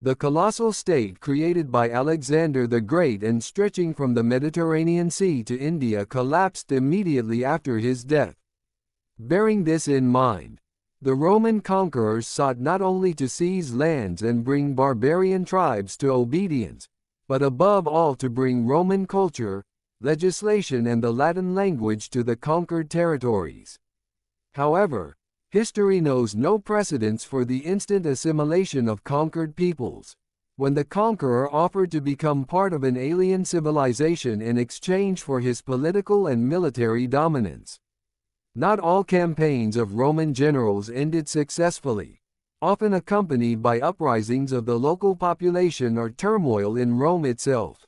The colossal state created by Alexander the Great and stretching from the Mediterranean Sea to India collapsed immediately after his death. Bearing this in mind, the Roman conquerors sought not only to seize lands and bring barbarian tribes to obedience, but above all to bring Roman culture, legislation and the Latin language to the conquered territories. However, history knows no precedents for the instant assimilation of conquered peoples, when the conqueror offered to become part of an alien civilization in exchange for his political and military dominance. Not all campaigns of Roman generals ended successfully, often accompanied by uprisings of the local population or turmoil in Rome itself.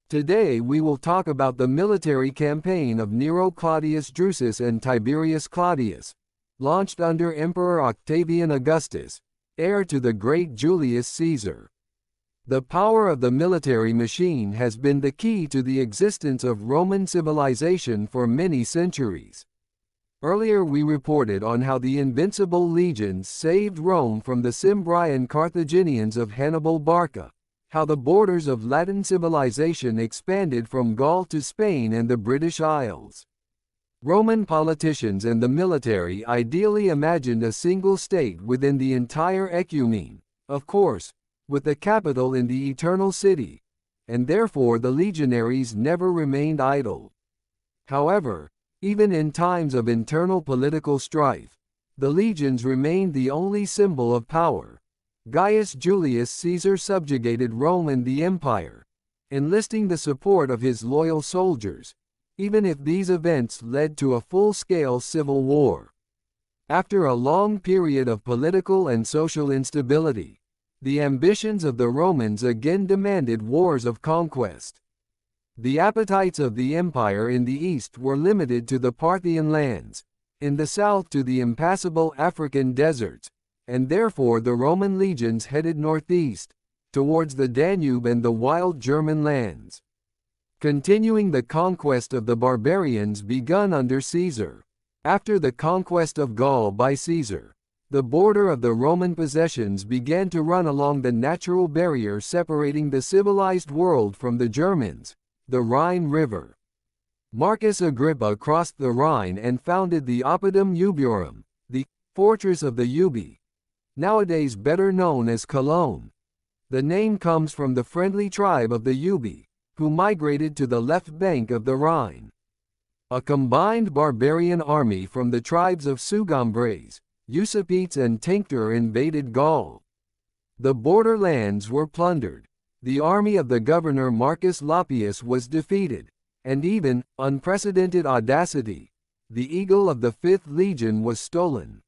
Today we will talk about the military campaign of Nero Claudius Drusus and Tiberius Claudius, launched under Emperor Octavian Augustus, heir to the great Julius Caesar. The power of the military machine has been the key to the existence of Roman civilization for many centuries. Earlier we reported on how the invincible legions saved Rome from the Cimbrian Carthaginians of Hannibal Barca, how the borders of Latin civilization expanded from Gaul to Spain and the British Isles. Roman politicians and the military ideally imagined a single state within the entire ecumene, of course, with the capital in the Eternal City, and therefore the legionaries never remained idle. However, even in times of internal political strife, the legions remained the only symbol of power. Gaius Julius Caesar subjugated Rome and the empire, enlisting the support of his loyal soldiers, even if these events led to a full-scale civil war. After a long period of political and social instability, the ambitions of the Romans again demanded wars of conquest. The appetites of the empire in the east were limited to the Parthian lands, in the south to the impassable African deserts, and therefore the Roman legions headed northeast, towards the Danube and the wild German lands, continuing the conquest of the barbarians begun under Caesar. After the conquest of Gaul by Caesar, the border of the Roman possessions began to run along the natural barrier separating the civilized world from the Germans, the Rhine River. Marcus Agrippa crossed the Rhine and founded the Oppidum Iuburum, the fortress of the Ubi, nowadays better known as Cologne. The name comes from the friendly tribe of the Ubi, who migrated to the left bank of the Rhine. A combined barbarian army from the tribes of Sugambres, Usipetes and Tenctor invaded Gaul. The borderlands were plundered, the army of the governor Marcus Lappius was defeated, and even, unprecedented audacity, the eagle of the 5th Legion was stolen.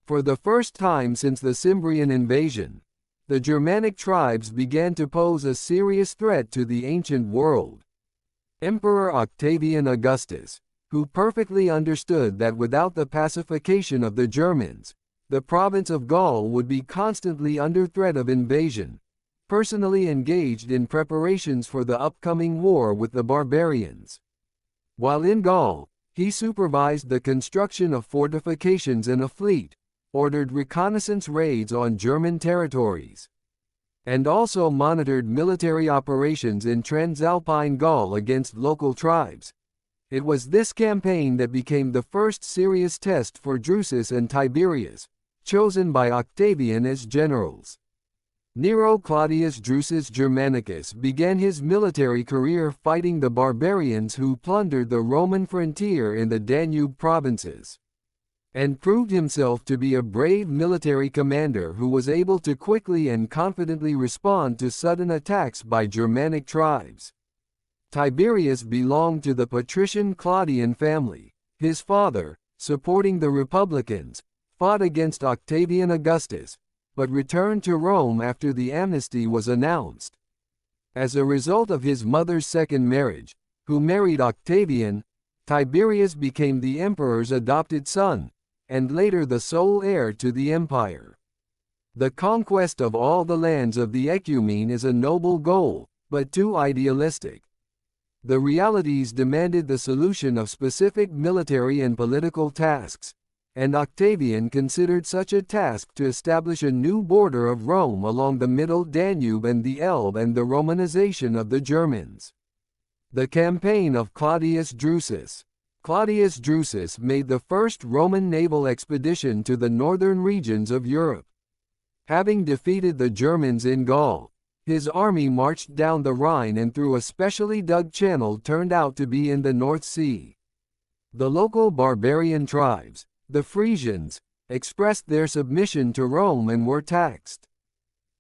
For the first time since the Cimbrian invasion, the Germanic tribes began to pose a serious threat to the ancient world. Emperor Octavian Augustus, who perfectly understood that without the pacification of the Germans, the province of Gaul would be constantly under threat of invasion, personally engaged in preparations for the upcoming war with the barbarians. While in Gaul, he supervised the construction of fortifications and a fleet, ordered reconnaissance raids on German territories, and also monitored military operations in Transalpine Gaul against local tribes. It was this campaign that became the first serious test for Drusus and Tiberius, chosen by Octavian as generals. Nero Claudius Drusus Germanicus began his military career fighting the barbarians who plundered the Roman frontier in the Danube provinces, and proved himself to be a brave military commander who was able to quickly and confidently respond to sudden attacks by Germanic tribes. Tiberius belonged to the patrician Claudian family. His father, supporting the Republicans, fought against Octavian Augustus, but returned to Rome after the amnesty was announced. As a result of his mother's second marriage, who married Octavian, Tiberius became the emperor's adopted son, and later the sole heir to the empire. The conquest of all the lands of the ecumene is a noble goal, but too idealistic. The realities demanded the solution of specific military and political tasks, and Octavian considered such a task to establish a new border of Rome along the middle Danube and the Elbe and the Romanization of the Germans. The campaign of Claudius Drusus. Claudius Drusus made the first Roman naval expedition to the northern regions of Europe. Having defeated the Germans in Gaul, his army marched down the Rhine and through a specially dug channel turned out to be in the North Sea. The local barbarian tribes, the Frisians, expressed their submission to Rome and were taxed.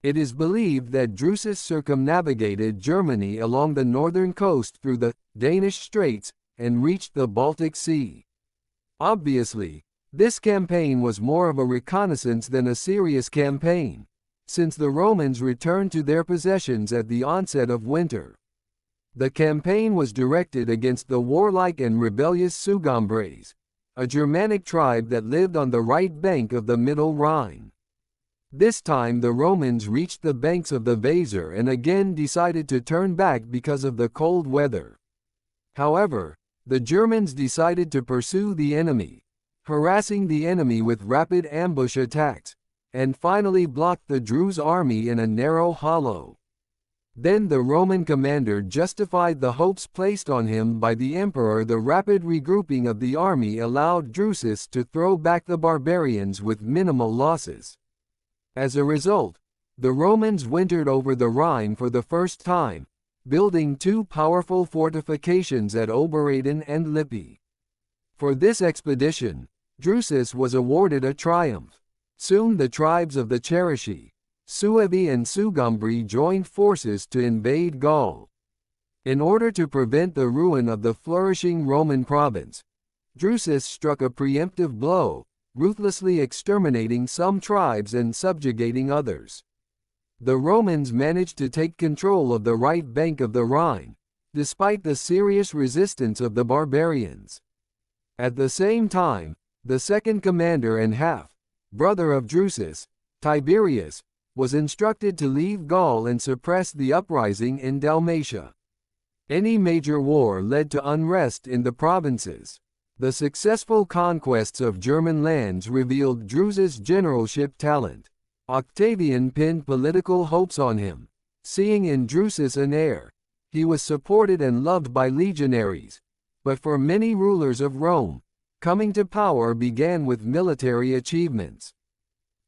It is believed that Drusus circumnavigated Germany along the northern coast through the Danish Straits and reached the Baltic Sea. Obviously, this campaign was more of a reconnaissance than a serious campaign, since the Romans returned to their possessions at the onset of winter. The campaign was directed against the warlike and rebellious Sugambres, a Germanic tribe that lived on the right bank of the Middle Rhine. This time the Romans reached the banks of the Weser and again decided to turn back because of the cold weather. However, the Germans decided to pursue the enemy, harassing the enemy with rapid ambush attacks, and finally blocked the Druze army in a narrow hollow. Then the Roman commander justified the hopes placed on him by the emperor. The rapid regrouping of the army allowed Drusus to throw back the barbarians with minimal losses. As a result, the Romans wintered over the Rhine for the first time, building two powerful fortifications at Obereden and Lippi. For this expedition, Drusus was awarded a triumph. Soon the tribes of the Cherusci, Suevi and Sugambri joined forces to invade Gaul. In order to prevent the ruin of the flourishing Roman province, Drusus struck a preemptive blow, ruthlessly exterminating some tribes and subjugating others. The Romans managed to take control of the right bank of the Rhine, despite the serious resistance of the barbarians. At the same time, the second commander and half-brother of Drusus, Tiberius, was instructed to leave Gaul and suppress the uprising in Dalmatia. Any major war led to unrest in the provinces. The successful conquests of German lands revealed Drusus' generalship talent. Octavian pinned political hopes on him. Seeing in Drusus an heir, he was supported and loved by legionaries. But for many rulers of Rome, coming to power began with military achievements.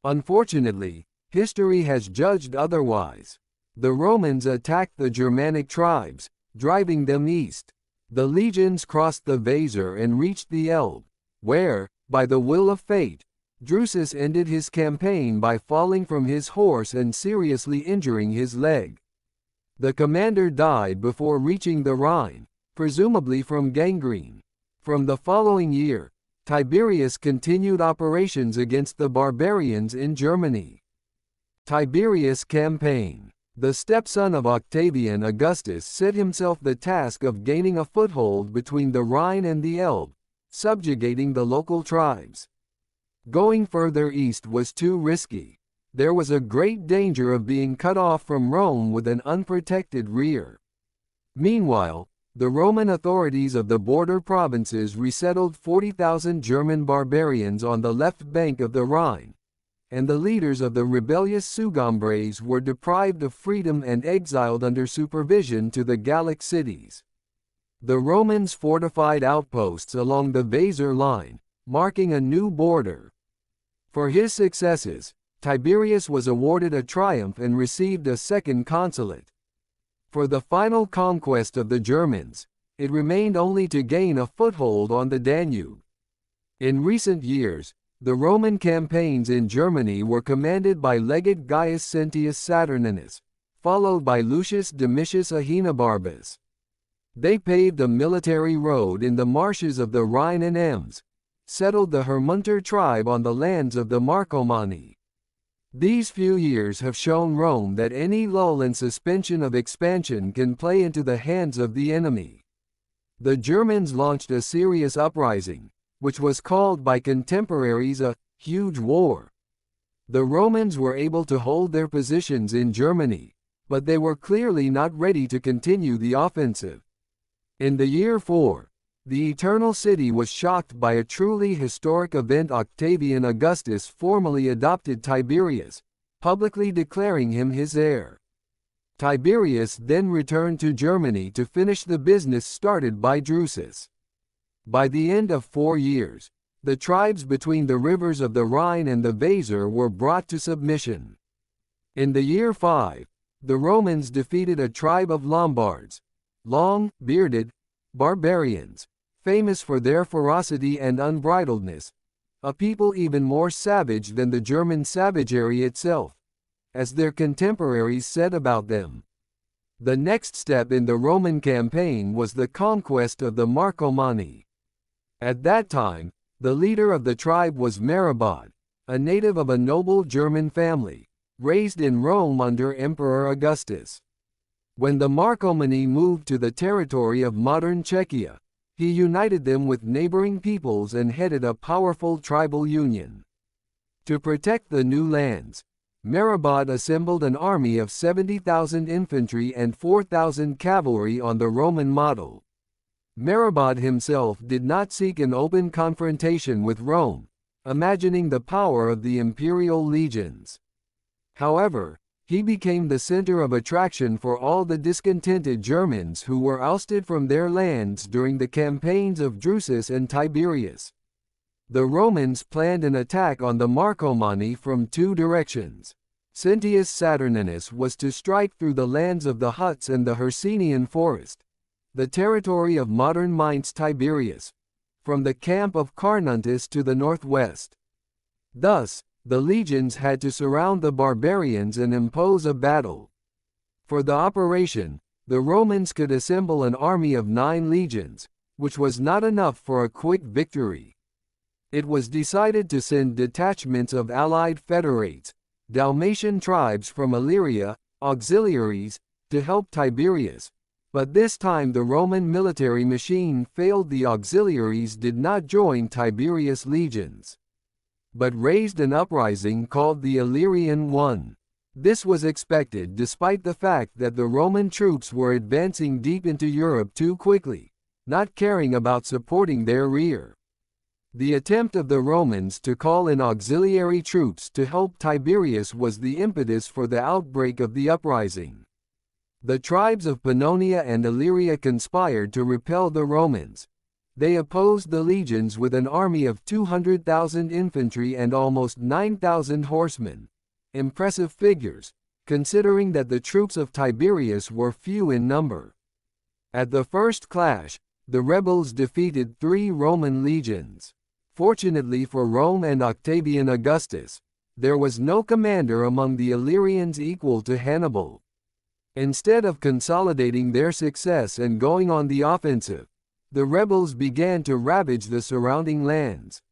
Unfortunately, history has judged otherwise. The Romans attacked the Germanic tribes, driving them east. The legions crossed the Weser and reached the Elbe, where, by the will of fate, Drusus ended his campaign by falling from his horse and seriously injuring his leg. The commander died before reaching the Rhine, presumably from gangrene. From the following year, Tiberius continued operations against the barbarians in Germany. Tiberius campaign. The stepson of Octavian Augustus set himself the task of gaining a foothold between the Rhine and the Elbe, subjugating the local tribes. Going further east was too risky. There was a great danger of being cut off from Rome with an unprotected rear. Meanwhile, the Roman authorities of the border provinces resettled 40,000 German barbarians on the left bank of the Rhine, and the leaders of the rebellious Sugambres were deprived of freedom and exiled under supervision to the Gallic cities. The Romans fortified outposts along the Weser line, marking a new border. For his successes, Tiberius was awarded a triumph and received a second consulate. For the final conquest of the Germans, it remained only to gain a foothold on the Danube. In recent years, the Roman campaigns in Germany were commanded by Legate Gaius Sentius Saturninus, followed by Lucius Domitius Ahenobarbus. They paved a military road in the marshes of the Rhine and Ems, settled the Hermunter tribe on the lands of the Marcomanni. These few years have shown Rome that any lull and suspension of expansion can play into the hands of the enemy. The Germans launched a serious uprising, which was called by contemporaries a huge war. The Romans were able to hold their positions in Germany, but they were clearly not ready to continue the offensive. In the year 4, The Eternal City was shocked by a truly historic event. Octavian Augustus formally adopted Tiberius, publicly declaring him his heir. Tiberius then returned to Germany to finish the business started by Drusus. By the end of 4 years, the tribes between the rivers of the Rhine and the Weser were brought to submission. In the year 5, the Romans defeated a tribe of Lombards, long, bearded, barbarians, famous for their ferocity and unbridledness, a people even more savage than the German savagery itself, as their contemporaries said about them. The next step in the Roman campaign was the conquest of the Marcomanni. At that time, the leader of the tribe was Meribod, a native of a noble German family, raised in Rome under Emperor Augustus. When the Marcomanni moved to the territory of modern Czechia, he united them with neighboring peoples and headed a powerful tribal union. To protect the new lands, Meribod assembled an army of 70,000 infantry and 4,000 cavalry on the Roman model. Meribod himself did not seek an open confrontation with Rome, imagining the power of the imperial legions. However, he became the center of attraction for all the discontented Germans who were ousted from their lands during the campaigns of Drusus and Tiberius. The Romans planned an attack on the Marcomanni from 2 directions. Sentius Saturninus was to strike through the lands of the Huts and the Hercynian forest, the territory of modern Mainz. Tiberius, from the camp of Carnuntus to the northwest. Thus, the legions had to surround the barbarians and impose a battle. For the operation, the Romans could assemble an army of 9 legions, which was not enough for a quick victory. It was decided to send detachments of allied federates, Dalmatian tribes from Illyria, auxiliaries, to help Tiberius, but this time the Roman military machine failed. The auxiliaries did not join Tiberius' legions, but raised an uprising called the Illyrian One. This was expected despite the fact that the Roman troops were advancing deep into Europe too quickly, not caring about supporting their rear. The attempt of the Romans to call in auxiliary troops to help Tiberius was the impetus for the outbreak of the uprising. The tribes of Pannonia and Illyria conspired to repel the Romans. They opposed the legions with an army of 200,000 infantry and almost 9,000 horsemen. Impressive figures, considering that the troops of Tiberius were few in number. At the first clash, the rebels defeated 3 Roman legions. Fortunately for Rome and Octavian Augustus, there was no commander among the Illyrians equal to Hannibal. Instead of consolidating their success and going on the offensive, the rebels began to ravage the surrounding lands.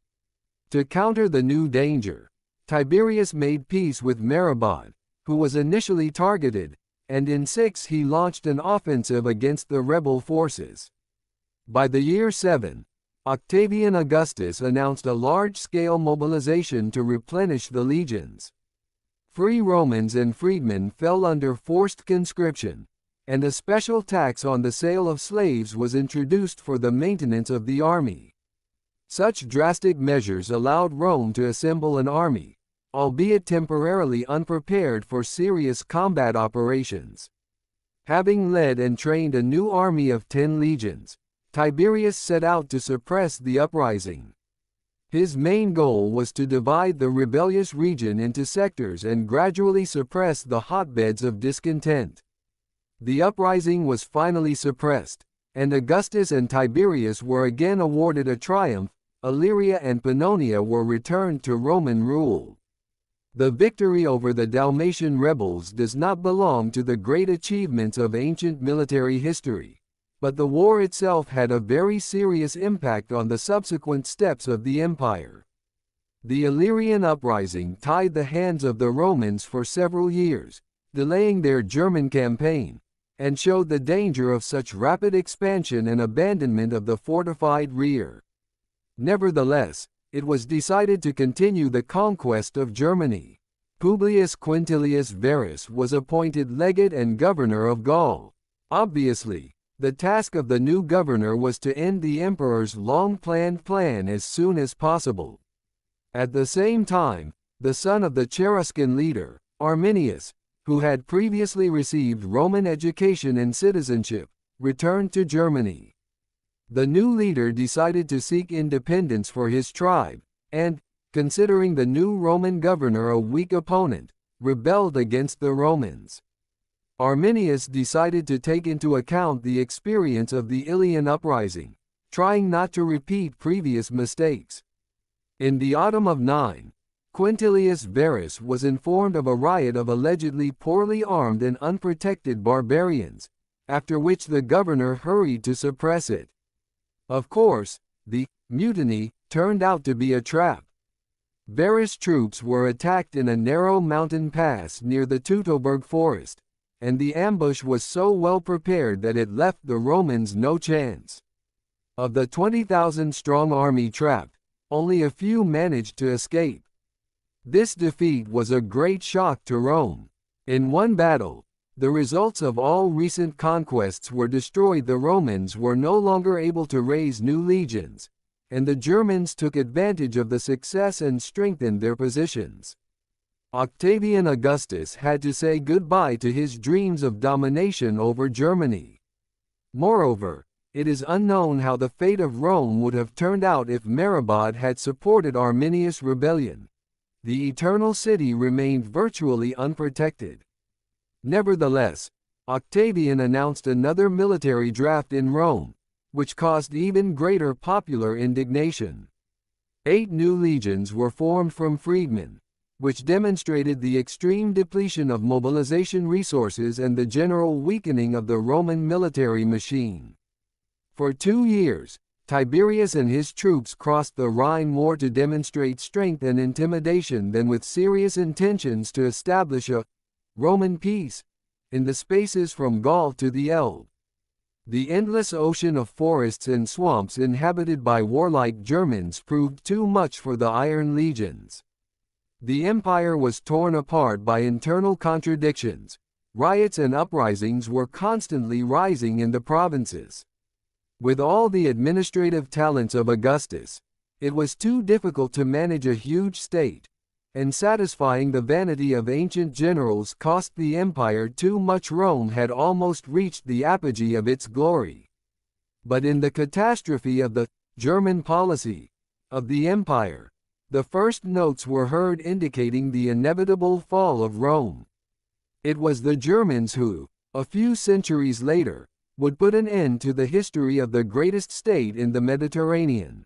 To counter the new danger, Tiberius made peace with Meribod, who was initially targeted, and in 6 he launched an offensive against the rebel forces. By the year 7, Octavian Augustus announced a large-scale mobilization to replenish the legions. Free Romans and freedmen fell under forced conscription, and a special tax on the sale of slaves was introduced for the maintenance of the army. Such drastic measures allowed Rome to assemble an army, albeit temporarily unprepared for serious combat operations. Having led and trained a new army of 10 legions, Tiberius set out to suppress the uprising. His main goal was to divide the rebellious region into sectors and gradually suppress the hotbeds of discontent. The uprising was finally suppressed, and Augustus and Tiberius were again awarded a triumph. Illyria and Pannonia were returned to Roman rule. The victory over the Dalmatian rebels does not belong to the great achievements of ancient military history, but the war itself had a very serious impact on the subsequent steps of the empire. The Illyrian uprising tied the hands of the Romans for several years, delaying their German campaign, and showed the danger of such rapid expansion and abandonment of the fortified rear. Nevertheless, it was decided to continue the conquest of Germany. Publius Quintilius Varus was appointed legate and governor of Gaul. Obviously, The task of the new governor was to end the emperor's long-planned plan as soon as possible. At the same time, the son of the Cheruscan leader, Arminius, who had previously received Roman education and citizenship, returned to Germany. The new leader decided to seek independence for his tribe, and, considering the new Roman governor a weak opponent, rebelled against the Romans. Arminius decided to take into account the experience of the Ilian uprising, trying not to repeat previous mistakes. In the autumn of 9, Quintilius Varus was informed of a riot of allegedly poorly armed and unprotected barbarians, after which the governor hurried to suppress it. Of course, the mutiny turned out to be a trap. Varus' troops were attacked in a narrow mountain pass near the Teutoburg forest, and the ambush was so well prepared that it left the Romans no chance. Of the 20,000-strong army trapped, only a few managed to escape. This defeat was a great shock to Rome. In one battle, the results of all recent conquests were destroyed. The Romans were no longer able to raise new legions, and the Germans took advantage of the success and strengthened their positions. Octavian Augustus had to say goodbye to his dreams of domination over Germany. Moreover, it is unknown how the fate of Rome would have turned out if Merobad had supported Arminius' rebellion. The Eternal City remained virtually unprotected. Nevertheless, Octavian announced another military draft in Rome, which caused even greater popular indignation. 8 new legions were formed from freedmen, which demonstrated the extreme depletion of mobilization resources and the general weakening of the Roman military machine. For 2 years, Tiberius and his troops crossed the Rhine more to demonstrate strength and intimidation than with serious intentions to establish a Roman peace in the spaces from Gaul to the Elbe. The endless ocean of forests and swamps inhabited by warlike Germans proved too much for the Iron Legions. The empire was torn apart by internal contradictions. Riots and uprisings were constantly rising in the provinces. With all the administrative talents of Augustus, it was too difficult to manage a huge state, and satisfying the vanity of ancient generals cost the empire too much. Rome had almost reached the apogee of its glory. But in the catastrophe of the German policy of the empire, the first notes were heard indicating the inevitable fall of Rome. It was the Germans who, a few centuries later, would put an end to the history of the greatest state in the Mediterranean.